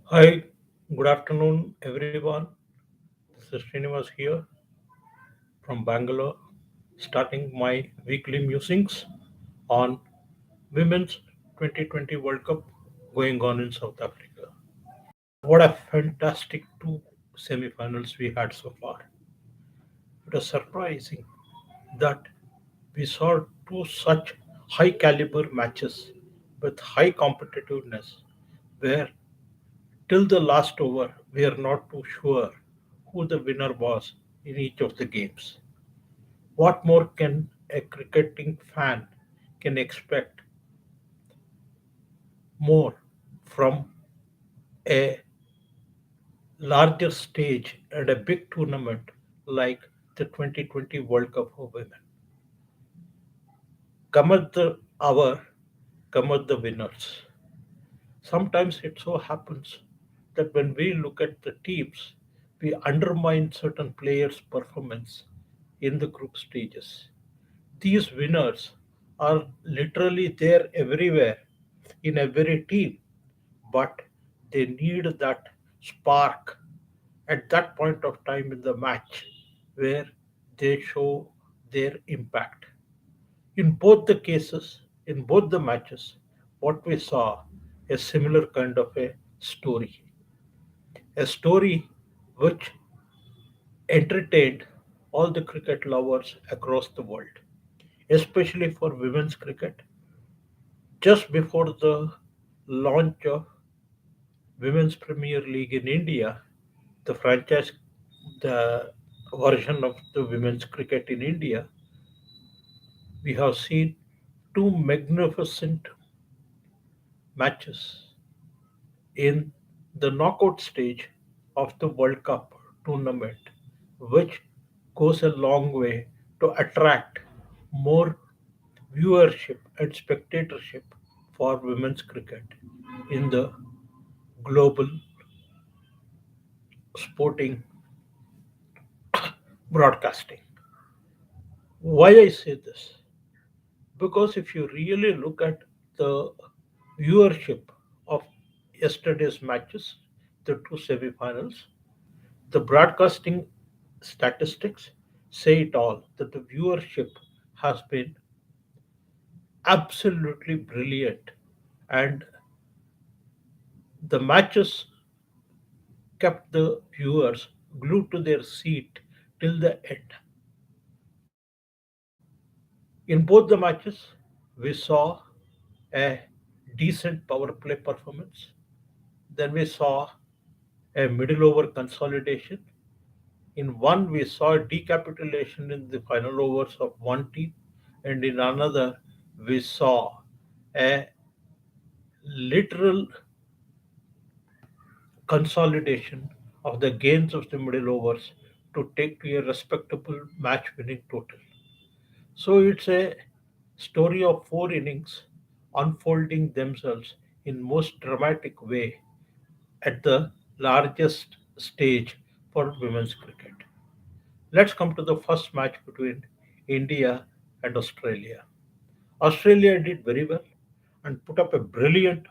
Hi, good afternoon, everyone. This is Srinivas here from Bangalore, starting my weekly musings on Women's 2020 World Cup going on in South Africa. What a fantastic two semifinals we had so far. It was surprising that we saw two such high caliber matches with high competitiveness where till the last over, we are not too sure who the winner was in each of the games. What more can a cricketing fan can expect more from a larger stage and a big tournament like the 2020 World Cup for women? Come at the hour, come at the winners. Sometimes it so happens that when we look at the teams, we undermine certain players' performance in the group stages. These winners are literally there everywhere in every team, but they need that spark at that point of time in the match where they show their impact. In both the cases, in both the matches, what we saw a similar kind of a story which entertained all the cricket lovers across the world, especially for women's cricket. Just before the launch of Women's Premier League in India, the franchise, the version of the women's cricket in India, we have seen two magnificent matches in the knockout stage of the World Cup tournament, which goes a long way to attract more viewership and spectatorship for women's cricket in the global sporting broadcasting. Why I say this? Because if you really look at the viewership of yesterday's matches, the two semifinals, the broadcasting statistics say it all that the viewership has been absolutely brilliant and the matches kept the viewers glued to their seat till the end. In both the matches, we saw a decent power play performance. Then we saw a middle over consolidation. In one, we saw decapitulation in the final overs of one team, and in another, we saw a literal consolidation of the gains of the middle overs to take to a respectable match winning total. So it's a story of four innings unfolding themselves in most dramatic way at the largest stage for women's cricket. Let's come to the first match between India and Australia. Australia did very well and put up a brilliant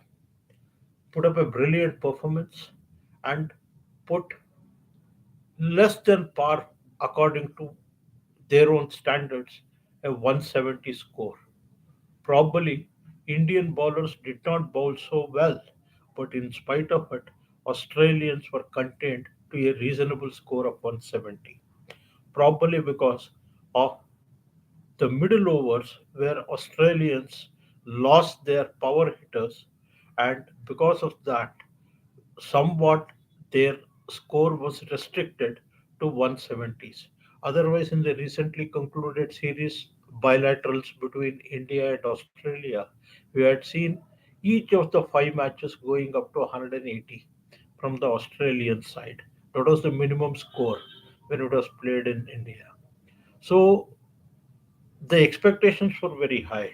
performance and put less than par according to their own standards a 170 score. Probably Indian bowlers did not bowl so well, but in spite of it, Australians were contained to a reasonable score of 170. Probably because of the middle overs where Australians lost their power hitters, and because of that, somewhat their score was restricted to 170s. Otherwise, in the recently concluded series bilaterals between India and Australia, we had seen each of the five matches going up to 180 from the Australian side. That was the minimum score when it was played in India. So the expectations were very high,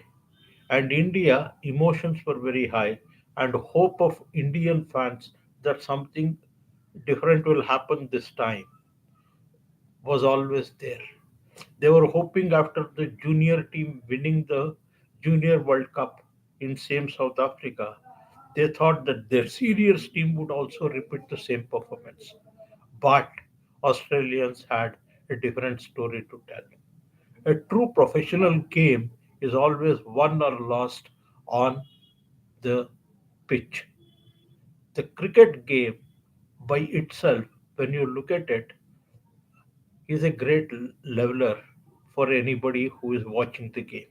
and India emotions were very high, and hope of Indian fans that something different will happen this time was always there. They were hoping after the junior team winning the Junior World Cup in same South Africa They thought that their serious team would also repeat the same performance. But Australians had a different story to tell. A true professional game is always won or lost on the pitch. The cricket game by itself, when you look at it, is a great leveler for anybody who is watching the game.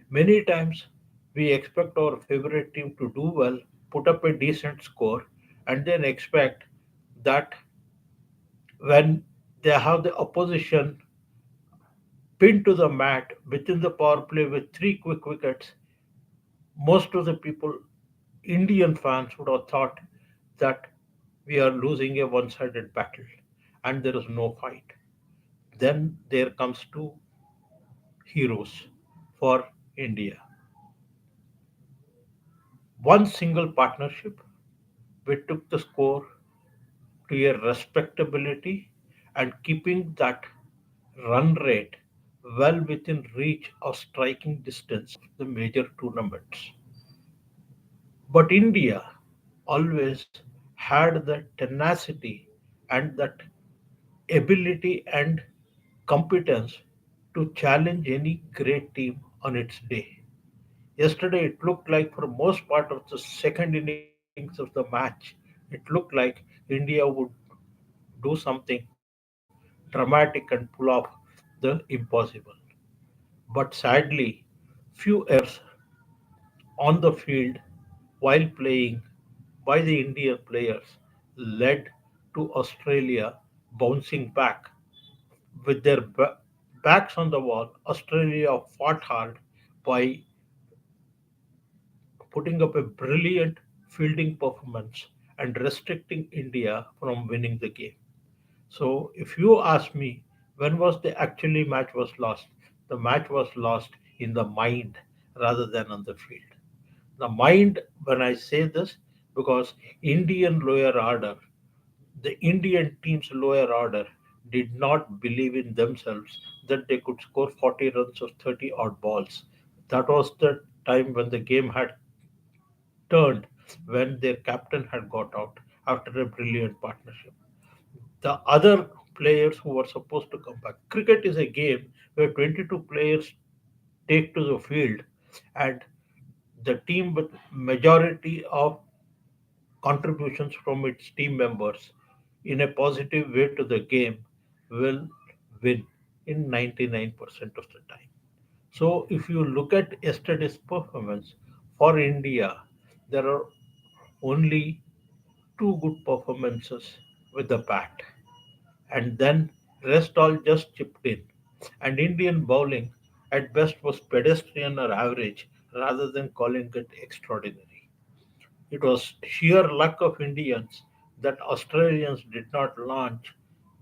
Many times we expect our favorite team to do well, put up a decent score, and then expect that when they have the opposition pinned to the mat within the power play with three quick wickets, most of the people, Indian fans, would have thought that we are losing a one sided battle and there is no fight. Then there comes two heroes for India. One single partnership, we took the score to a respectability and keeping that run rate well within reach of striking distance the major tournaments. But India always had that tenacity and that ability and competence to challenge any great team on its day. Yesterday, it looked like for most part of the second innings of the match, it looked like India would do something dramatic and pull off the impossible. But sadly, few errors on the field while playing by the Indian players led to Australia bouncing back with their backs on the wall. Australia fought hard by putting up a brilliant fielding performance and restricting India from winning the game. So if you ask me when was the actually match was lost, the match was lost in the mind rather than on the field. The mind, when I say this, because Indian lower order, the Indian team's lower order did not believe in themselves that they could score 40 runs or 30 odd balls. That was the time when the game had turned, when their captain had got out after a brilliant partnership. The other players who were supposed to come back. Cricket is a game where 22 players take to the field, and the team with majority of contributions from its team members in a positive way to the game will win in 99% of the time. So if you look at yesterday's performance for India, there are only two good performances with the bat, and then rest all just chipped in. And Indian bowling at best was pedestrian or average rather than calling it extraordinary. It was sheer luck of Indians that Australians did not launch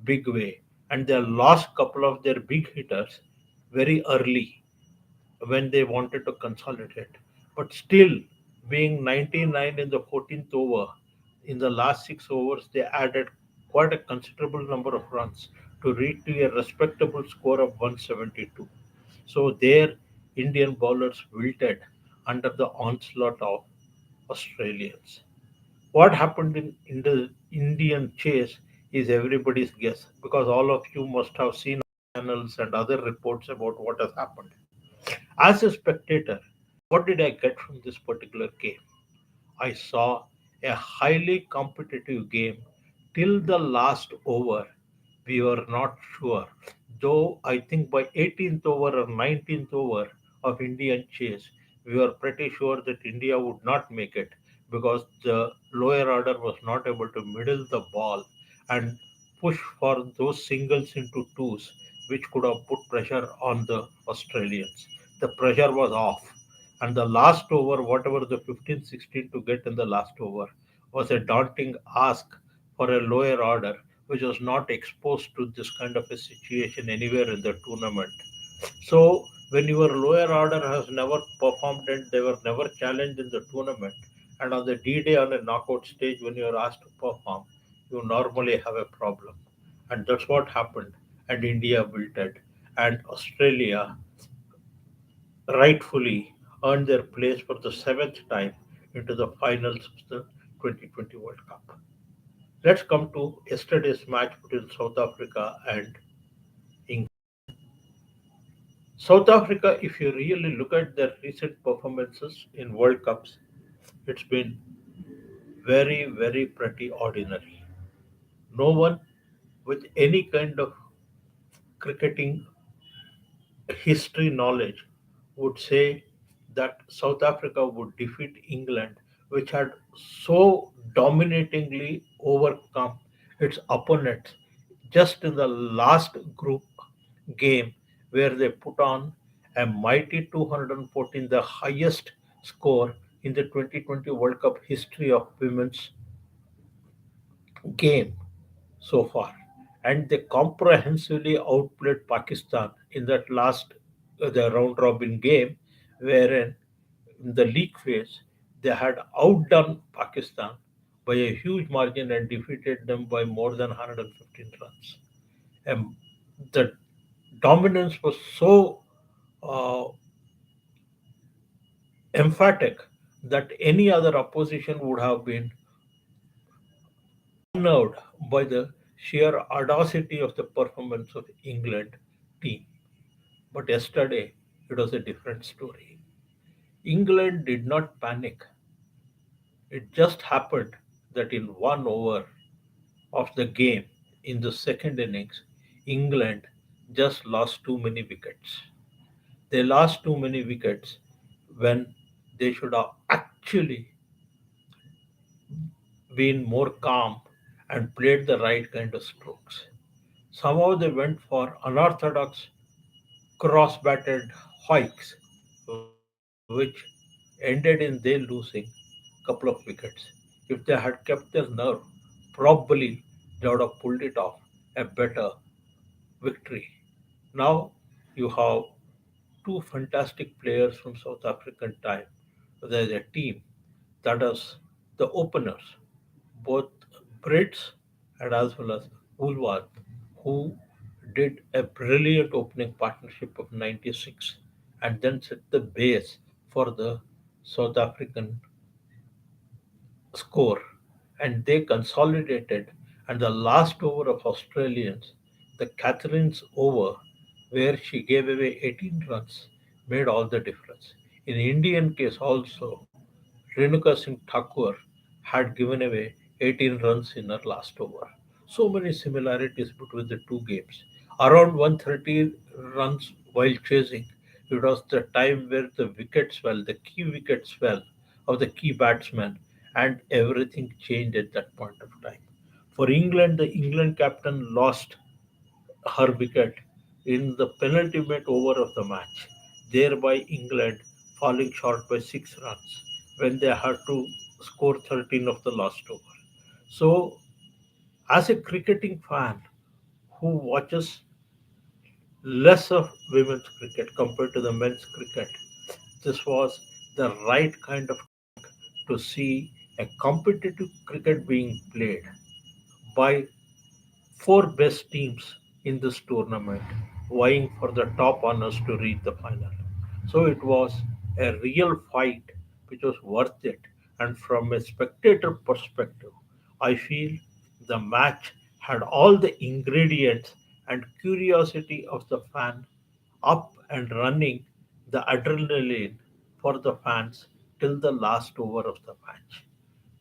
big way, and they lost couple of their big hitters very early when they wanted to consolidate. But still, being 99 in the 14th over, in the last 6 overs, they added quite a considerable number of runs to reach to a respectable score of 172. So there, Indian bowlers wilted under the onslaught of Australians. What happened in the Indian chase is everybody's guess because all of you must have seen channels and other reports about what has happened. As a spectator, what did I get from this particular game? I saw a highly competitive game till the last over. We were not sure, though I think by 18th over or 19th over of Indian chase, we were pretty sure that India would not make it because the lower order was not able to middle the ball and push for those singles into twos, which could have put pressure on the Australians. The pressure was off, and the last over, whatever the 15, 16 to get in the last over, was a daunting ask for a lower order, which was not exposed to this kind of a situation anywhere in the tournament. So, when your lower order has never performed and they were never challenged in the tournament, and on the D Day on a knockout stage, when you are asked to perform, you normally have a problem. And that's what happened. And India wilted. And Australia rightfully earned their place for the seventh time into the finals of the 2020 World Cup. Let's come to yesterday's match between South Africa and England. South Africa, if you really look at their recent performances in World Cups, it's been very, very pretty ordinary. No one with any kind of cricketing history knowledge would say that South Africa would defeat England, which had so dominatingly overcome its opponents just in the last group game, where they put on a mighty 214, the highest score in the 2020 World Cup history of women's game so far. And they comprehensively outplayed Pakistan in that last the round robin game, wherein in the league phase they had outdone Pakistan by a huge margin and defeated them by more than 115 runs. And the dominance was so uh, emphatic that any other opposition would have been unnerved by the sheer audacity of the performance of England team. But yesterday it was a different story. England did not panic. It just happened that in 1 over of the game in the second innings, England just lost too many wickets. They lost too many wickets when they should have actually been more calm and played the right kind of strokes. Somehow they went for unorthodox cross-batted hikes, which ended in they losing a couple of wickets. If they had kept their nerve, probably they would have pulled it off a better victory. Now you have two fantastic players from South African time. There's a team that is the openers, both Brits and as well as Woolworth, who did a brilliant opening partnership of 96 and then set the base for the South African score, and they consolidated. And the last over of Australians, the Catherine's over, where she gave away 18 runs, made all the difference. In Indian case also, Renuka Singh Thakur had given away 18 runs in her last over. So many similarities between the two games. Around 130 runs while chasing, it was the time where the wickets fell, the key wickets fell of the key batsmen, and everything changed at that point of time. For England, the England captain lost her wicket in the penultimate over of the match, thereby England falling short by 6 runs when they had to score 13 of the last over. So, as a cricketing fan who watches less of women's cricket compared to the men's cricket, this was the right kind of to see a competitive cricket being played by four best teams in this tournament vying for the top honors to reach the final. So it was a real fight which was worth it. And from a spectator perspective, I feel the match had all the ingredients and curiosity of the fan up and running, the adrenaline for the fans till the last over of the match.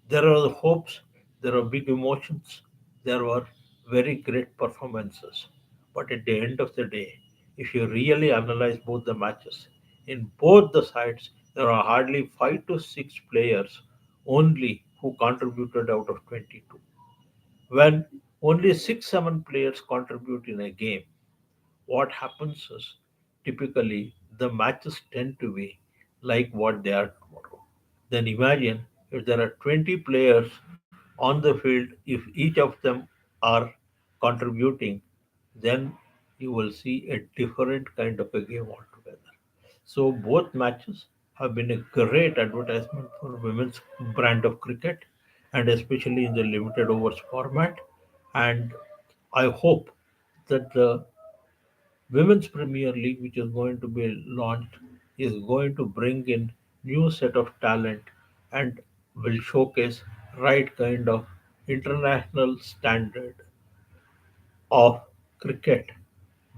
There are hopes, there are big emotions, there were very great performances. But at the end of the day, if you really analyze both the matches, in both the sides, there are hardly 5 to 6 players only who contributed out of 22. When only 6 7 players contribute in a game, what happens is typically the matches tend to be like what they are tomorrow. Then imagine if there are 20 players on the field, if each of them are contributing, then you will see a different kind of a game altogether. So both matches have been a great advertisement for women's brand of cricket, and especially in the limited overs format. And I hope that the Women's Premier League, which is going to be launched, is going to bring in new set of talent and will showcase right kind of international standard of cricket,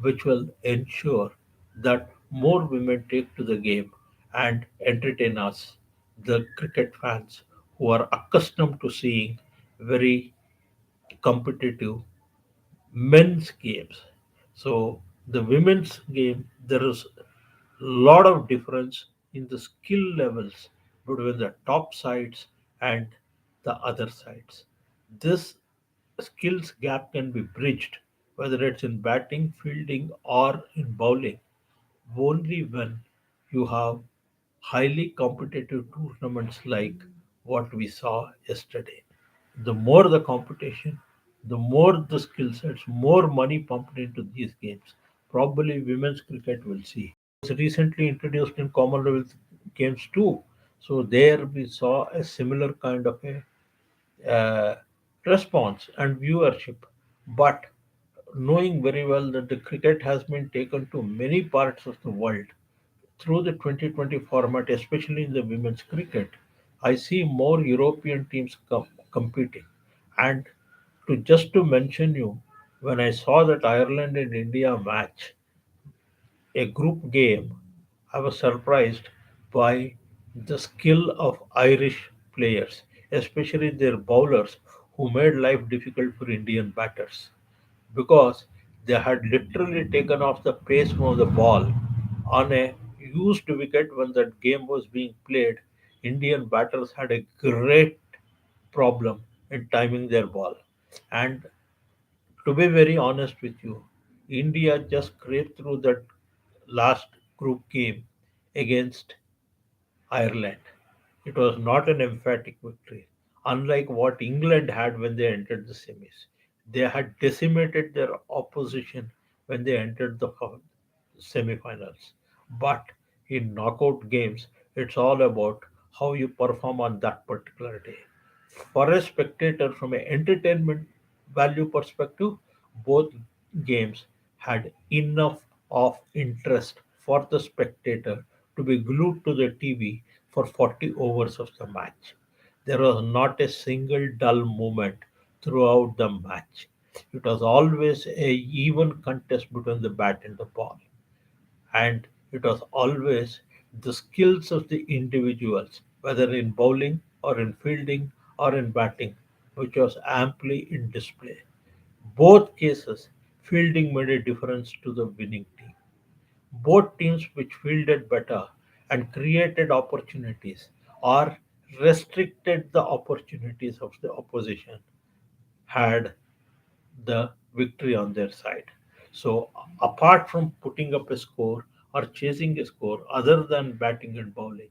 which will ensure that more women take to the game and entertain us, the cricket fans who are accustomed to seeing very competitive men's games. So the women's game, there is a lot of difference in the skill levels between the top sides and the other sides. This skills gap can be bridged, whether it's in batting, fielding, or in bowling, only when you have highly competitive tournaments like what we saw yesterday. The more the competition, the more the skill sets, more money pumped into these games. Probably women's cricket will see. It was recently introduced in Commonwealth Games too. So there we saw a similar kind of a uh, response and viewership. But knowing very well that the cricket has been taken to many parts of the world through the 2020 format, especially in the women's cricket, I see more European teams competing. And to mention you, when I saw that Ireland and India match, a group game, I was surprised by the skill of Irish players, especially their bowlers, who made life difficult for Indian batters because they had literally taken off the pace from the ball on a used wicket when that game was being played. Indian batters had a great problem in timing their ball. And to be very honest with you, India just scraped through that last group game against Ireland. It was not an emphatic victory, unlike what England had when they entered the semis. They had decimated their opposition when they entered the semifinals. But in knockout games, it's all about how you perform on that particular day. For a spectator, from an entertainment value perspective, both games had enough of interest for the spectator to be glued to the TV for 40 overs of the match. There was not a single dull moment throughout the match. It was always a even contest between the bat and the ball, and it was always the skills of the individuals, whether in bowling or in fielding or in batting, which was amply in display. Both cases, fielding made a difference to the winning team. Both teams which fielded better and created opportunities or restricted the opportunities of the opposition had the victory on their side. So, apart from putting up a score or chasing a score, other than batting and bowling,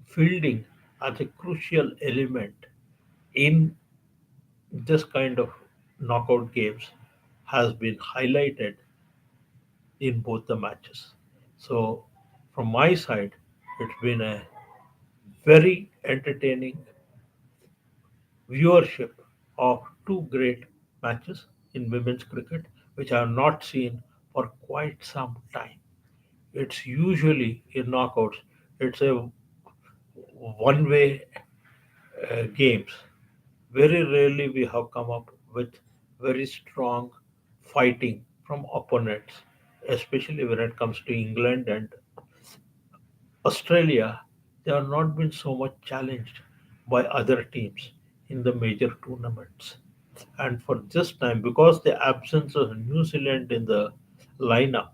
fielding as a crucial element in this kind of knockout games has been highlighted in both the matches. So, from my side, it's been a very entertaining viewership of two great matches in women's cricket, which I have not seen for quite some time. It's usually in knockouts, it's a one way games. Very rarely we have come up with very strong fighting from opponents, especially when it comes to England and Australia. They have not been so much challenged by other teams in the major tournaments. And for this time, because the absence of New Zealand in the lineup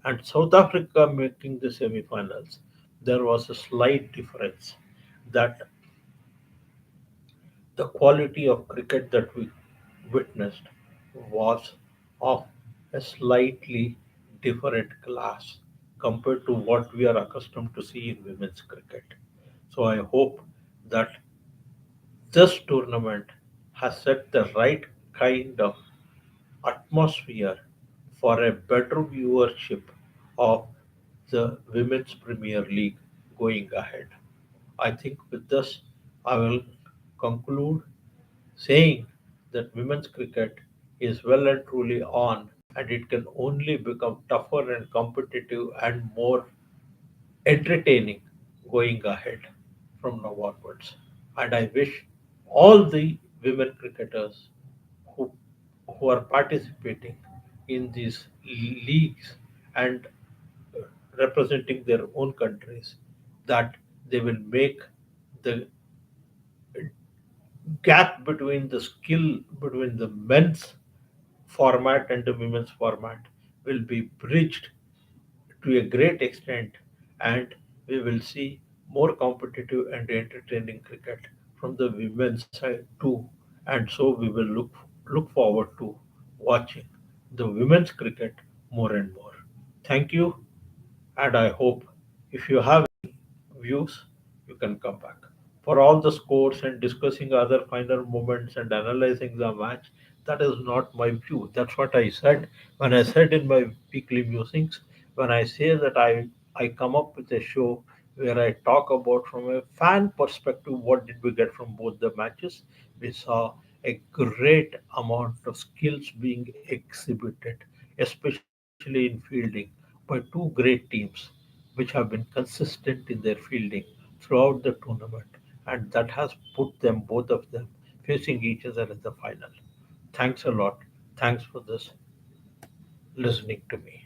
and South Africa making the semifinals, there was a slight difference that the quality of cricket that we witnessed was of a slightly different class compared to what we are accustomed to see in women's cricket. So I hope that this tournament has set the right kind of atmosphere for a better viewership of the Women's Premier League going ahead. I think with this, I will conclude saying that women's cricket is well and truly on, and it can only become tougher and competitive and more entertaining going ahead. from now onwards. And I wish all the women cricketers who, who are participating in these leagues and representing their own countries that they will make the gap between the skill between the men's format and the women's format will be bridged to a great extent, and we will see more competitive and entertaining cricket from the women's side too. And so we will look forward to watching the women's cricket more and more. Thank you, and I hope if you have views, you can come back. For all the scores and discussing other final moments and analyzing the match, that is not my view. That's what I said when I said in my weekly musings. When I say that I come up with a show where I talk about from a fan perspective what did we get from both the matches. We saw a great amount of skills being exhibited, especially in fielding by two great teams which have been consistent in their fielding throughout the tournament, and that has put them, both of them, facing each other in the final. Thanks a lot. Thanks for this listening to me.